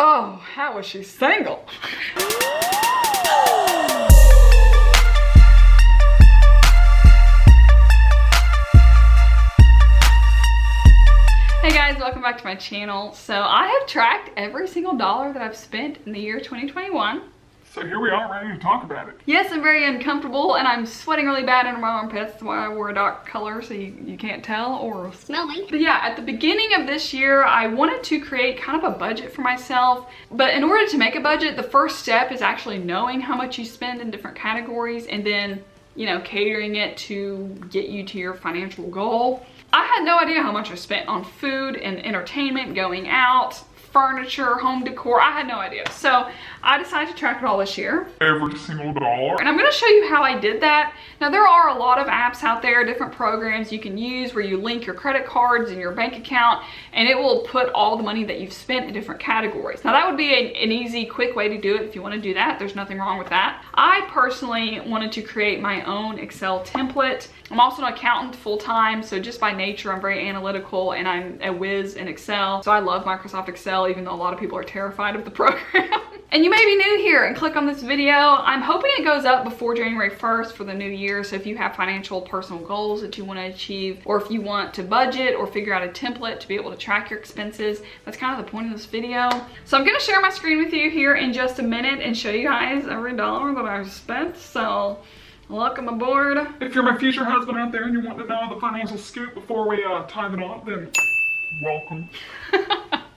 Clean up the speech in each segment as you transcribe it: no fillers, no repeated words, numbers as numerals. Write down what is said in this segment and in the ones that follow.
Oh, how was she single? Hey guys, welcome back to my channel. So I have tracked every single dollar that I've spent in the year 2021. So here we are, ready to talk about it. Yes, I'm very uncomfortable and I'm sweating really bad under my armpits. That's why I wore a dark color so you can't tell or smell me. But yeah, at the beginning of this year, I wanted to create kind of a budget for myself. But in order to make a budget, the first step is actually knowing how much you spend in different categories and then, you know, catering it to get you to your financial goal. I had no idea how much I spent on food and entertainment, going out, furniture, home decor. I had no idea. So I decided to track it all this year. Every single dollar. And I'm going to show you how I did that. Now there are a lot of apps out there, different programs you can use where you link your credit cards and your bank account and it will put all the money that you've spent in different categories. Now that would be an easy, quick way to do it if you want to do that. There's nothing wrong with that. I personally wanted to create my own Excel template. I'm also an accountant full-time, so just by nature I'm very analytical and I'm a whiz in Excel. So I love Microsoft Excel, even though a lot of people are terrified of the program. And you may be new here and click on this video. I'm hoping it goes up before January 1st for the new year. So if you have financial personal goals that you want to achieve, or if you want to budget or figure out a template to be able to track your expenses, that's kind of the point of this video. So I'm going to share my screen with you here in just a minute and show you guys every dollar that I've spent. So welcome aboard. If you're my future husband out there and you want to know the financial scoop before we tie the knot, then welcome.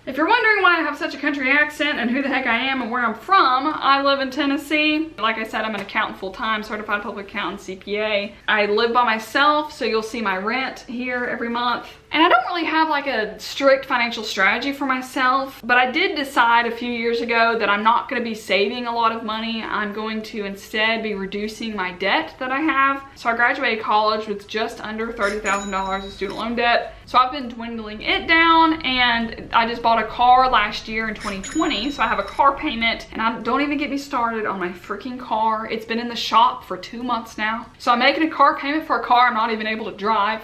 If you're wondering why I have such a country accent and who the heck I am and where I'm from, I live in Tennessee. Like I said, I'm an accountant full-time, certified public accountant, CPA. I live by myself, so you'll see my rent here every month. And I don't really have like a strict financial strategy for myself, but I did decide a few years ago that I'm not going to be saving a lot of money. I'm going to instead be reducing my debt that I have. So I graduated college with just under $30,000 of student loan debt. So I've been dwindling it down and I just bought a car last year in 2020. So I have a car payment and don't even get me started on my freaking car. It's been in the shop for 2 months now. So I'm making a car payment for a car I'm not even able to drive.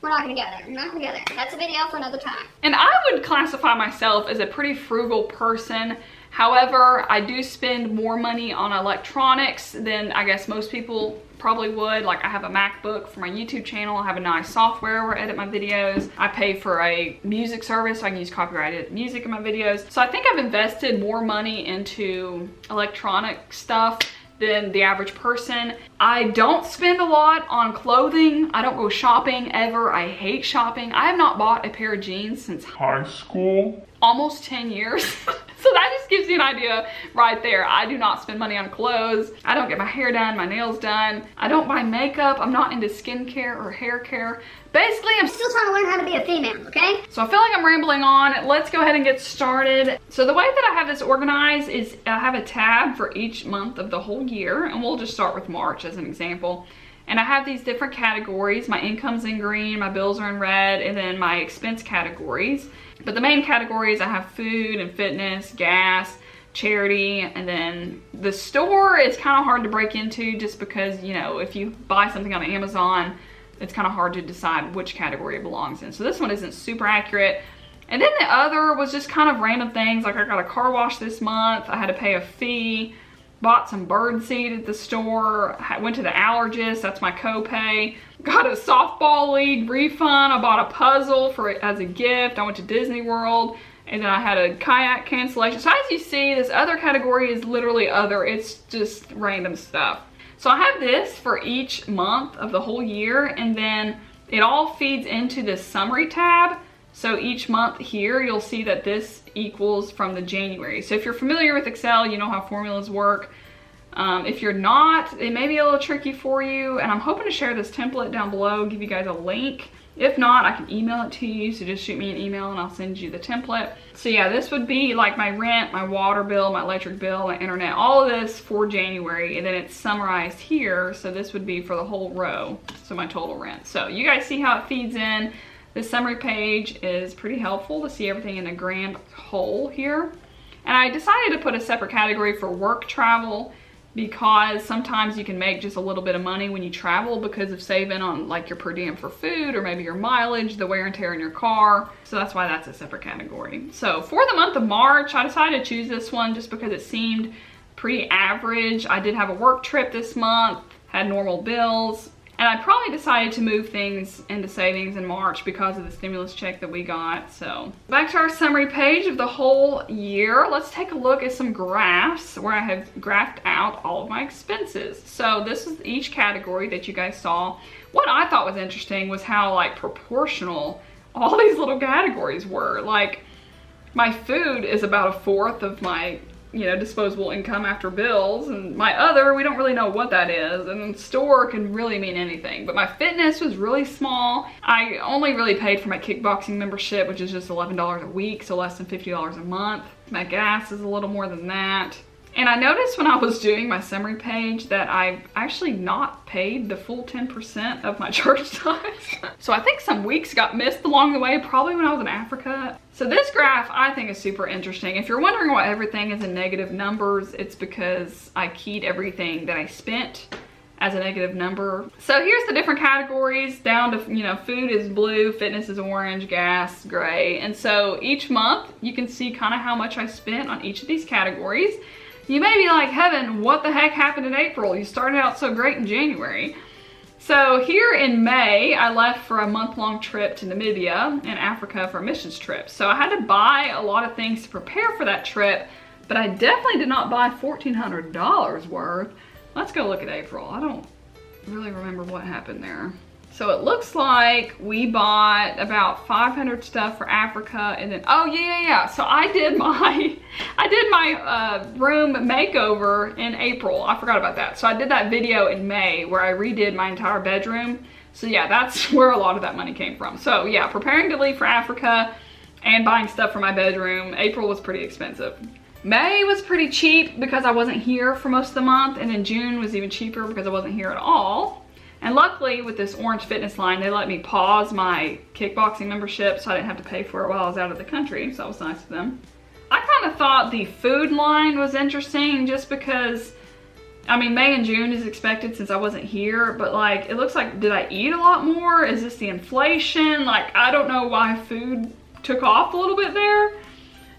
We're not gonna go there. We're not gonna go there. That's a video for another time. And I would classify myself as a pretty frugal person. However, I do spend more money on electronics than I guess most people probably would. Like I have a MacBook for my YouTube channel. I have a nice software where I edit my videos. I pay for a music service so I can use copyrighted music in my videos. So I think I've invested more money into electronic stuff than the average person. I don't spend a lot on clothing. I don't go shopping ever. I hate shopping. I have not bought a pair of jeans since high school. Almost 10 years. So that just gives you an idea right there. I do not spend money on clothes. I don't get my hair done, my nails done. I don't buy makeup. I'm not into skincare or hair care. Basically, I'm still trying to learn how to be a female, okay? So I feel like I'm rambling on. Let's go ahead and get started. So the way that I have this organized is I have a tab for each month of the whole year, and we'll just start with March as an example. And I have these different categories. My income's in green, my bills are in red, and then my expense categories. But the main categories, I have food and fitness, gas, charity, and then the store is kind of hard to break into just because, you know, if you buy something on Amazon, it's kind of hard to decide which category it belongs in. So this one isn't super accurate. And then the other was just kind of random things. Like I got a car wash this month. I had to pay a fee. Bought some bird seed at the store. Went to the allergist. That's my copay. Got a softball league refund. I bought a puzzle for it as a gift. I went to Disney World. And then I had a kayak cancellation. So as you see, this other category is literally other. It's just random stuff. So I have this for each month of the whole year, and then it all feeds into this summary tab. So each month here, you'll see that this equals from the January. So if you're familiar with Excel, you know how formulas work. If you're not, it may be a little tricky for you, and I'm hoping to share this template down below, give you guys a link. If not, I can email it to you, so just shoot me an email and I'll send you the template. So yeah, this would be like my rent, my water bill, my electric bill, my internet, all of this for January, and then it's summarized here, so this would be for the whole row, so my total rent. So you guys see how it feeds in. This summary page is pretty helpful to see everything in a grand whole here. And I decided to put a separate category for work travel because sometimes you can make just a little bit of money when you travel because of saving on like your per diem for food or maybe your mileage, the wear and tear in your car. So that's why that's a separate category. So for the month of March, I decided to choose this one just because it seemed pretty average. I did have a work trip this month, had normal bills, and I probably decided to move things into savings in March because of the stimulus check that we got. So back to our summary page of the whole year. Let's take a look at some graphs where I have graphed out all of my expenses. So this is each category that you guys saw. What I thought was interesting was how like proportional all these little categories were. Like my food is about a fourth of my disposable income after bills, and my other, we don't really know what that is, and then store can really mean anything. But my fitness was really small. I only really paid for my kickboxing membership, which is just $11 a week, so less than $50 a month. My gas is a little more than that. And I noticed when I was doing my summary page that I've actually not paid the full 10% of my church tithes. So I think some weeks got missed along the way, probably when I was in Africa. So this graph I think is super interesting. If you're wondering why everything is in negative numbers, it's because I keyed everything that I spent as a negative number. So here's the different categories down to, food is blue, fitness is orange, gas, gray. And so each month you can see kind of how much I spent on each of these categories. You may be like, Heaven, what the heck happened in April? You started out so great in January. So here in May, I left for a month-long trip to Namibia and Africa for a missions trip. So I had to buy a lot of things to prepare for that trip, but I definitely did not buy $1,400 worth. Let's go look at April. I don't really remember what happened there. So it looks like we bought about 500 stuff for Africa, and then, oh yeah. So I did my room makeover in April. I forgot about that. So I did that video in May where I redid my entire bedroom. So yeah, that's where a lot of that money came from. So yeah, preparing to leave for Africa and buying stuff for my bedroom. April was pretty expensive. May was pretty cheap because I wasn't here for most of the month, and then June was even cheaper because I wasn't here at all. And luckily with this Orange Fitness line, they let me pause my kickboxing membership so I didn't have to pay for it while I was out of the country, so that was nice of them. I kind of thought the food line was interesting just because, May and June is expected since I wasn't here, but like, it looks like, did I eat a lot more? Is this the inflation? Like, I don't know why food took off a little bit there.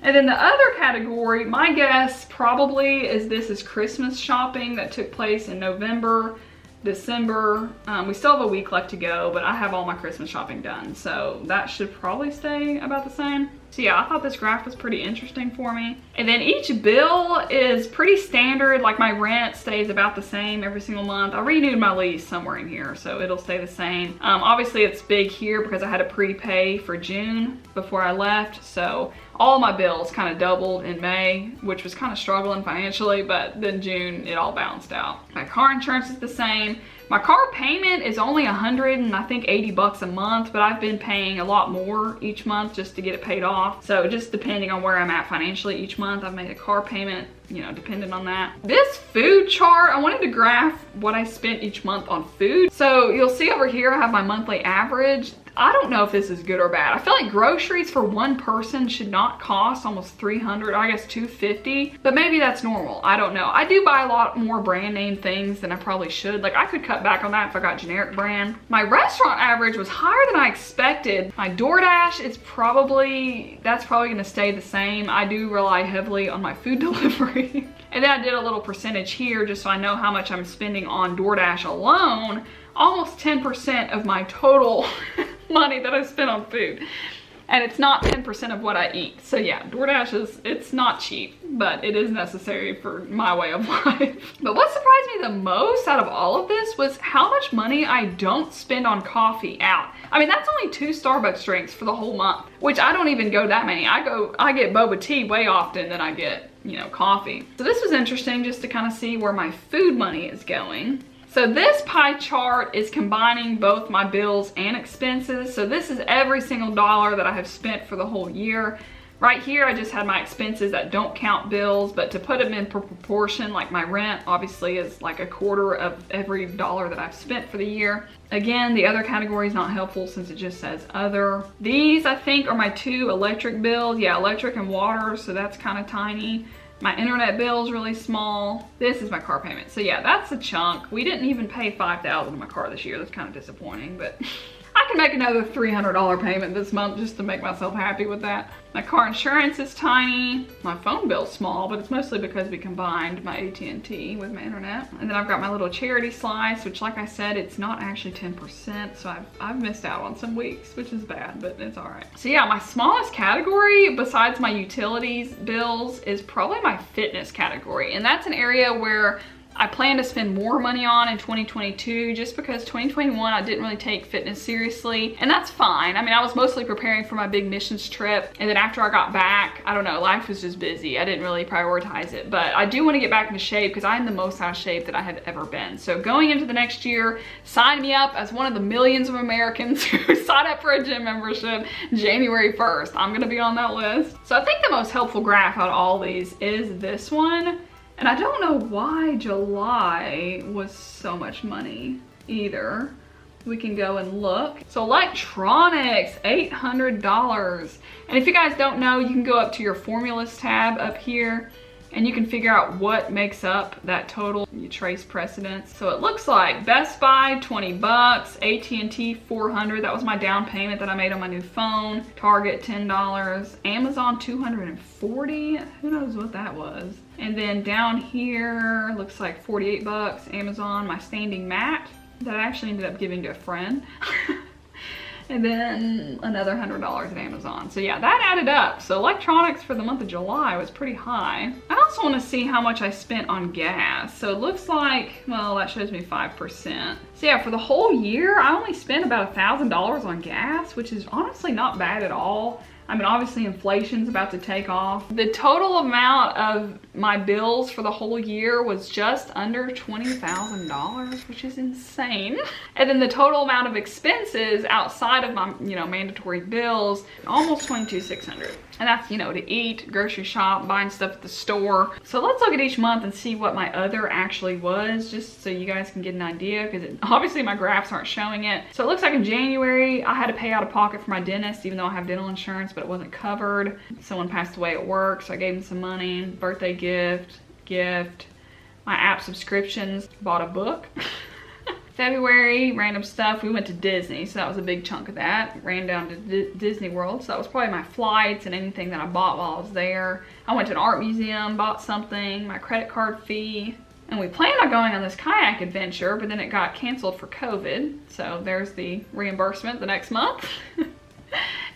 And then the other category, my guess probably is this is Christmas shopping that took place in November, December. We still have a week left to go, but I have all my Christmas shopping done, so that should probably stay about the same. So yeah, I thought this graph was pretty interesting for me. And then each bill is pretty standard. Like my rent stays about the same every single month. I renewed my lease somewhere in here, so it'll stay the same. Obviously it's big here because I had to prepay for June before I left, so all my bills kind of doubled in May, which was kind of struggling financially, but then June it all balanced out. My car insurance is the same. My car payment is only $180 a month, but I've been paying a lot more each month just to get it paid off. So just depending on where I'm at financially each month, I've made a car payment, dependent on that. This food chart, I wanted to graph what I spent each month on food. So you'll see over here, I have my monthly average. I don't know if this is good or bad. I feel like groceries for one person should not cost almost $300, I guess $250, but maybe that's normal. I don't know. I do buy a lot more brand name things than I probably should. Like I could cut back on that if I got generic brand. My restaurant average was higher than I expected. My DoorDash is that's probably gonna stay the same. I do rely heavily on my food delivery. And then I did a little percentage here just so I know how much I'm spending on DoorDash alone. Almost 10% of my total money that I spent on food. And it's not 10% of what I eat. So yeah, DoorDash it's not cheap, but it is necessary for my way of life. But what surprised me the most out of all of this was how much money I don't spend on coffee out. That's only 2 Starbucks drinks for the whole month, which I don't even go that many. I get boba tea way often than I get, coffee. So this was interesting just to kind of see where my food money is going. So this pie chart is combining both my bills and expenses. So this is every single dollar that I have spent for the whole year. Right here, I just had my expenses that don't count bills, but to put them in proportion, like my rent obviously is like a quarter of every dollar that I've spent for the year. Again, the other category is not helpful since it just says other. These I think are my 2 electric bills. Yeah, electric and water, so that's kind of tiny. My internet bill is really small. This is my car payment. So yeah, that's a chunk. We didn't even pay $5,000 in my car this year. That's kind of disappointing, but I can make another $300 payment this month just to make myself happy with that. My car insurance is tiny. My phone bill's small, but it's mostly because we combined my AT&T with my internet. And then I've got my little charity slice, which like I said, it's not actually 10%. So I've missed out on some weeks, which is bad, but it's all right. So yeah, my smallest category besides my utilities bills is probably my fitness category. And that's an area where I plan to spend more money on in 2022 just because 2021 I didn't really take fitness seriously, and that's fine. I mean, I was mostly preparing for my big missions trip, and then after I got back, I don't know, life was just busy. I didn't really prioritize it, but I do want to get back into shape because I'm the most out of shape that I have ever been. So going into the next year, sign me up as one of the millions of Americans who sign up for a gym membership January 1st. I'm gonna be on that list. So I think the most helpful graph out of all these is this one. And I don't know why July was so much money either. We can go and look. So electronics, $800. And if you guys don't know, you can go up to your formulas tab up here and you can figure out what makes up that total. You trace precedence. So it looks like Best Buy, 20 bucks, AT&T, 400. That was my down payment that I made on my new phone. Target, $10. Amazon, 240. Who knows what that was? And then down here, looks like 48 bucks. Amazon, my standing mat that I actually ended up giving to a friend. And then another $100 at Amazon. So yeah, that added up. So electronics for the month of July was pretty high. I also want to see how much I spent on gas. So it looks like, well, that shows me 5%. So yeah, for the whole year, I only spent about $1,000 on gas, which is honestly not bad at all. I mean, obviously inflation's about to take off. The total amount of my bills for the whole year was just under $20,000, which is insane. And then the total amount of expenses outside of my, mandatory bills, almost $22,600. And that's, to eat, grocery shop, buying stuff at the store. So let's look at each month and see what my other actually was, just so you guys can get an idea, because obviously my graphs aren't showing it. So it looks like in January, I had to pay out of pocket for my dentist, even though I have dental insurance, but it wasn't covered. Someone passed away at work, so I gave him some money. Birthday gift. My app subscriptions, bought a book. February, random stuff. We went to Disney, so that was a big chunk of that. Ran down to Disney World, so that was probably my flights and anything that I bought while I was there. I went to an art museum, bought something, my credit card fee. And we planned on going on this kayak adventure, but then it got canceled for COVID. So there's the reimbursement the next month.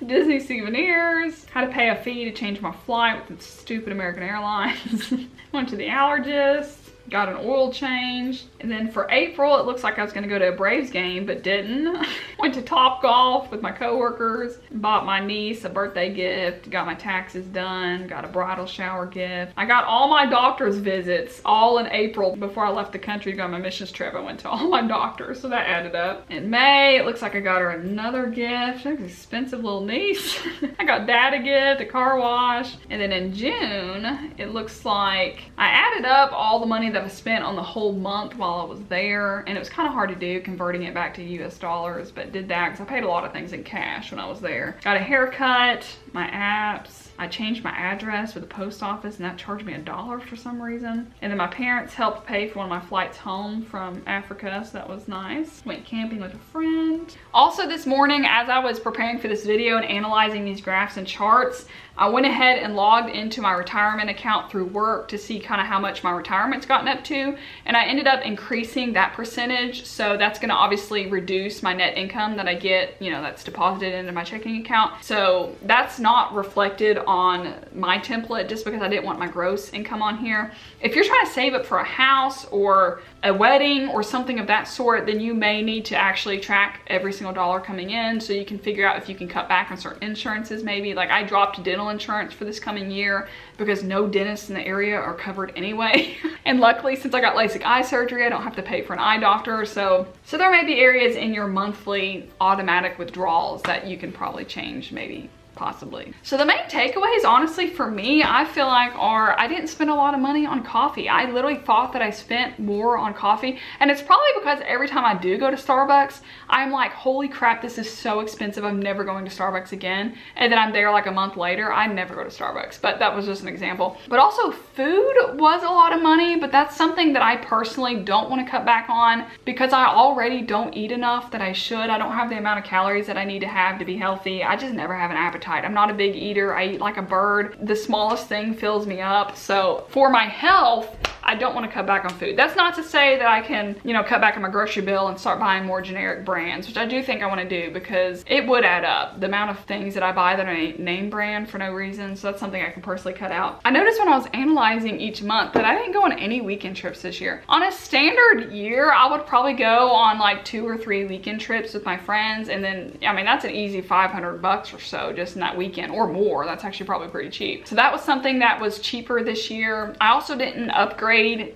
Disney souvenirs. Had to pay a fee to change my flight with the stupid American Airlines. Went to the allergist. Got an oil change. And then for April, it looks like I was gonna go to a Braves game, but didn't. Went to Top Golf with my coworkers. Bought my niece a birthday gift. Got my taxes done. Got a bridal shower gift. I got all my doctor's visits all in April before I left the country to go on my missions trip. I went to all my doctors, so that added up. In May, it looks like I got her another gift. She's an expensive little niece. I got dad a gift, a car wash. And then in June, it looks like I added up all the money that I spent on the whole month while I was there, and it was kind of hard to do converting it back to US dollars, but did that because I paid a lot of things in cash when I was there. Got a haircut, my apps. I changed my address with the post office and that charged me $1 for some reason. And then my parents helped pay for one of my flights home from Africa, so that was nice. Went camping with a friend. Also this morning, as I was preparing for this video and analyzing these graphs and charts, I went ahead and logged into my retirement account through work to see kind of how much my retirement's gotten up to. And I ended up increasing that percentage. So that's gonna obviously reduce my net income that I get, that's deposited into my checking account. So that's not reflected on my template just because I didn't want my gross income on here. If you're trying to save up for a house or a wedding or something of that sort, then you may need to actually track every single dollar coming in so you can figure out if you can cut back on certain insurances maybe. Like I dropped dental insurance for this coming year because no dentists in the area are covered anyway. And luckily, since I got LASIK eye surgery, I don't have to pay for an eye doctor. So there may be areas in your monthly automatic withdrawals that you can probably change maybe possibly. So the main takeaways, honestly, for me, I feel like are, I didn't spend a lot of money on coffee. I literally thought that I spent more on coffee, and it's probably because every time I do go to Starbucks, I'm like, holy crap, this is so expensive, I'm never going to Starbucks again. And then I'm there like a month later, I never go to Starbucks, but that was just an example. But also food was a lot of money, but that's something that I personally don't want to cut back on because I already don't eat enough that I should. I don't have the amount of calories that I need to have to be healthy. I just never have an appetite. I'm not a big eater. I eat like a bird. The smallest thing fills me up. So for my health, I don't want to cut back on food. That's not to say that I can, you know, cut back on my grocery bill and start buying more generic brands, which I do think I want to do because it would add up. The amount of things that I buy that are name brand for no reason. So that's something I can personally cut out. I noticed when I was analyzing each month that I didn't go on any weekend trips this year. On a standard year, I would probably go on like 2 or 3 weekend trips with my friends. And then, I mean, that's an easy $500 or so just in that weekend or more. That's actually probably pretty cheap. So that was something that was cheaper this year. I also didn't upgrade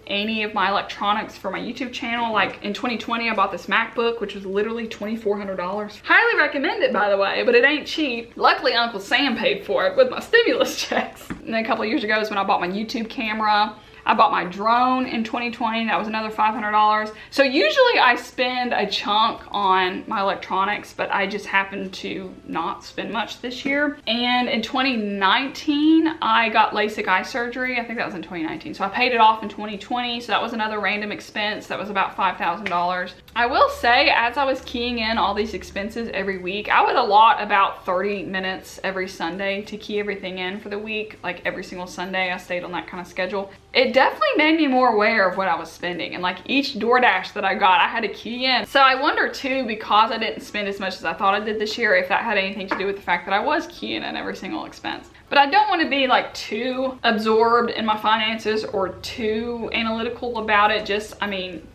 any of my electronics for my YouTube channel. Like in 2020, I bought this MacBook, which was literally $2,400. Highly recommend it, by the way, but it ain't cheap. Luckily, Uncle Sam paid for it with my stimulus checks. And then a couple of years ago is when I bought my YouTube camera. I bought my drone in 2020. That was another $500. So usually I spend a chunk on my electronics, but I just happened to not spend much this year. And in 2019, I got LASIK eye surgery. I think that was in 2019. So I paid it off in 2020. So that was another random expense. That was about $5,000. I will say, as I was keying in all these expenses every week, I would allot about 30 minutes every Sunday to key everything in for the week. Like every single Sunday, I stayed on that kind of schedule. It definitely made me more aware of what I was spending, and like each DoorDash that I got, I had to key in. So I wonder too, because I didn't spend as much as I thought I did this year, if that had anything to do with the fact that I was keying in every single expense. But I don't want to be like too absorbed in my finances or too analytical about it. Just, I mean,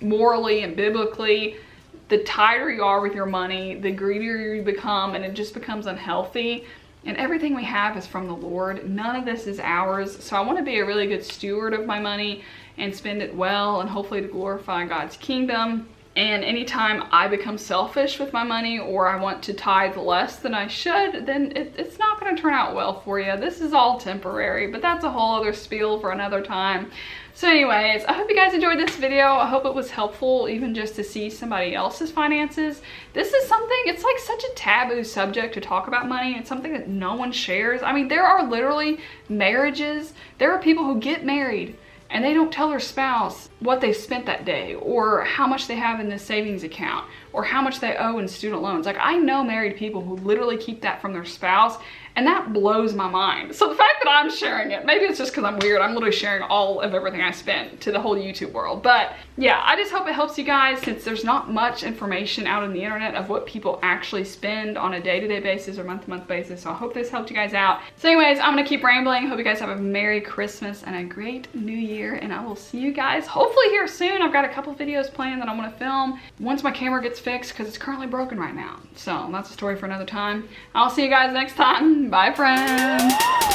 morally and biblically, the tighter you are with your money, the greedier you become, and it just becomes unhealthy. And everything we have is from the Lord. None of this is ours. So I want to be a really good steward of my money and spend it well and hopefully to glorify God's kingdom. And anytime I become selfish with my money or I want to tithe less than I should, then it's not going to turn out well for you. This is all temporary, but that's a whole other spiel for another time. So anyways, I hope you guys enjoyed this video. I hope it was helpful even just to see somebody else's finances. This is something, it's like such a taboo subject to talk about money. It's something that no one shares. I mean, there are literally marriages. There are people who get married and they don't tell their spouse what they spent that day or how much they have in the savings account or how much they owe in student loans. Like, I know married people who literally keep that from their spouse, and that blows my mind. So the fact that I'm sharing it, maybe it's just because I'm weird, I'm literally sharing all of everything I spent to the whole YouTube world. But yeah, I just hope it helps you guys, since there's not much information out on the internet of what people actually spend on a day-to-day basis or month-to-month basis. So I hope this helped you guys out. So anyways, I'm gonna keep rambling. Hope you guys have a Merry Christmas and a great New Year, and I will see you guys hopefully here soon. I've got a couple videos planned that I want to film once my camera gets fixed because it's currently broken right now. So that's a story for another time. I'll see you guys next time. Bye, friends.